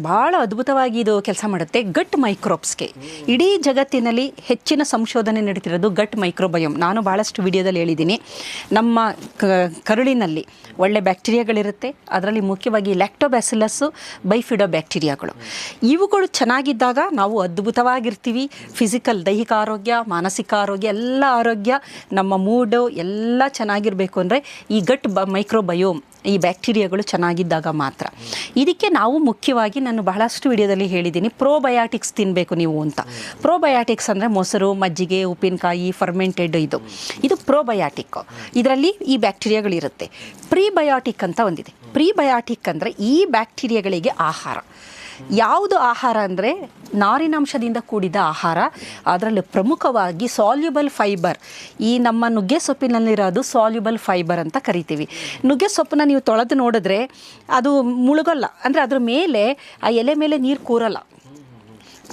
ಭಾಳ ಅದ್ಭುತವಾಗಿ ಇದು ಕೆಲಸ ಮಾಡುತ್ತೆ ಗಟ್ ಮೈಕ್ರೋಬ್ಸ್ಗೆ. ಇಡೀ ಜಗತ್ತಿನಲ್ಲಿ ಹೆಚ್ಚಿನ ಸಂಶೋಧನೆ ನಡೀತಿರೋದು ಗಟ್ ಮೈಕ್ರೋಬಯೋಮ್. ನಾನು ಭಾಳಷ್ಟು ವಿಡಿಯೋದಲ್ಲಿ ಹೇಳಿದ್ದೀನಿ, ನಮ್ಮ ಕರುಳಿನಲ್ಲಿ ಒಳ್ಳೆ ಬ್ಯಾಕ್ಟೀರಿಯಾಗಳಿರುತ್ತೆ. ಅದರಲ್ಲಿ ಮುಖ್ಯವಾಗಿ ಲ್ಯಾಕ್ಟೋಬ್ಯಾಸಿಲಸ್ಸು, ಬೈಫಿಡೋ ಬ್ಯಾಕ್ಟೀರಿಯಾಗಳು. ಇವುಗಳು ಚೆನ್ನಾಗಿದ್ದಾಗ ನಾವು ಅದ್ಭುತವಾಗಿರ್ತೀವಿ. ಫಿಸಿಕಲ್, ದೈಹಿಕ ಆರೋಗ್ಯ, ಮಾನಸಿಕ ಆರೋಗ್ಯ, ಎಲ್ಲ ಆರೋಗ್ಯ, ನಮ್ಮ ಮೂಡು ಎಲ್ಲ ಚೆನ್ನಾಗಿರಬೇಕು ಅಂದರೆ ಈ ಗಟ್ ಮೈಕ್ರೋಬಯೋಮ್, ಈ ಬ್ಯಾಕ್ಟೀರಿಯಾಗಳು ಚೆನ್ನಾಗಿದ್ದಾಗ ಮಾತ್ರ. ಇದಕ್ಕೆ ನಾವು ಮುಖ್ಯವಾಗಿ ನಾನು ಬಹಳಷ್ಟು ವಿಡಿಯೋದಲ್ಲಿ ಹೇಳಿದ್ದೀನಿ, ಪ್ರೋಬಯಾಟಿಕ್ಸ್ ತಿನ್ನಬೇಕು ನೀವು ಅಂತ. ಪ್ರೋಬಯಾಟಿಕ್ಸ್ ಅಂದರೆ ಮೊಸರು, ಮಜ್ಜಿಗೆ, ಉಪ್ಪಿನಕಾಯಿ, ಫರ್ಮೆಂಟೆಡ್, ಇದು ಪ್ರೋಬಯಾಟಿಕ್. ಇದರಲ್ಲಿ ಈ ಬ್ಯಾಕ್ಟೀರಿಯಾಗಳಿರುತ್ತೆ. ಪ್ರೀಬಯಾಟಿಕ್ ಅಂತ ಒಂದಿದೆ. ಪ್ರೀಬಯಾಟಿಕ್ ಅಂದರೆ ಈ ಬ್ಯಾಕ್ಟೀರಿಯಾಗಳಿಗೆ ಆಹಾರ. ಯಾವುದು ಆಹಾರ ಅಂದರೆ ನಾರಿನಾಂಶದಿಂದ ಕೂಡಿದ ಆಹಾರ. ಅದರಲ್ಲಿ ಪ್ರಮುಖವಾಗಿ ಸಾಲ್ಯುಬಲ್ ಫೈಬರ್. ಈ ನಮ್ಮ ನುಗ್ಗೆ ಸೊಪ್ಪಿನಲ್ಲಿರೋದು ಸಾಲ್ಯುಬಲ್ ಫೈಬರ್ ಅಂತ ಕರಿತೀವಿ. ನುಗ್ಗೆ ಸೊಪ್ಪನ್ನ ನೀವು ತೊಳೆದು ನೋಡಿದ್ರೆ ಅದು ಮುಳುಗಲ್ಲ, ಅಂದರೆ ಅದ್ರ ಮೇಲೆ ಆ ಎಲೆ ಮೇಲೆ ನೀರು ಕೂರಲ್ಲ.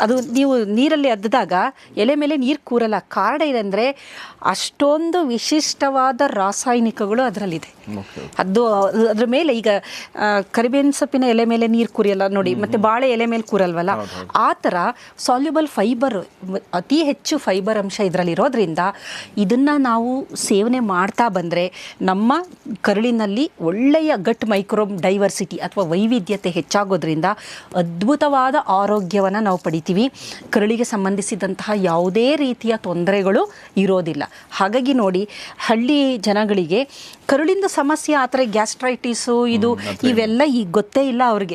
ಅದು ನೀವು ನೀರಲ್ಲಿ ಅದ್ದಾಗ ಎಲೆ ಮೇಲೆ ನೀರು ಕೂರಲ್ಲ. ಕಾರಣ ಏನಂದರೆ ಅಷ್ಟೊಂದು ವಿಶಿಷ್ಟವಾದ ರಾಸಾಯನಿಕಗಳು ಅದರಲ್ಲಿದೆ. ಅದು ಅದ್ರ ಮೇಲೆ ಈಗ ಕರಿಬೇವಿನ ಸೊಪ್ಪಿನ ಎಲೆ ಮೇಲೆ ನೀರು ಕೂರಿಯಲ್ಲ ನೋಡಿ, ಮತ್ತು ಬಾಳೆ ಎಲೆ ಮೇಲೆ ಕೂರಲ್ವಲ್ಲ, ಆ ಥರ ಸಾಲ್ಯುಬಲ್ ಫೈಬರ್, ಅತಿ ಹೆಚ್ಚು ಫೈಬರ್ ಅಂಶ ಇದರಲ್ಲಿರೋದ್ರಿಂದ ಇದನ್ನು ನಾವು ಸೇವನೆ ಮಾಡ್ತಾ ಬಂದರೆ ನಮ್ಮ ಕರುಳಿನಲ್ಲಿ ಒಳ್ಳೆಯ ಗಟ್ ಮೈಕ್ರೋಬ್ ಡೈವರ್ಸಿಟಿ ಅಥವಾ ವೈವಿಧ್ಯತೆ ಹೆಚ್ಚಾಗೋದ್ರಿಂದ ಅದ್ಭುತವಾದ ಆರೋಗ್ಯವನ್ನು ನಾವು ಪಡಿತೀವಿ. ಕರುಳಿಗೆ ಸಂಬಂಧಿಸಿದಂತಹ ಯಾವುದೇ ರೀತಿಯ ತೊಂದರೆಗಳು ಇರೋದಿಲ್ಲ. ಹಾಗಾಗಿ ನೋಡಿ, ಹಳ್ಳಿ ಜನಗಳಿಗೆ ಕರುಳಿಂದ ಸಮಸ್ಯೆ, ಆ ಥರ ಗ್ಯಾಸ್ಟ್ರೈಟಿಸು, ಇವೆಲ್ಲ ಈಗ ಗೊತ್ತೇ ಇಲ್ಲ ಅವ್ರಿಗೆ.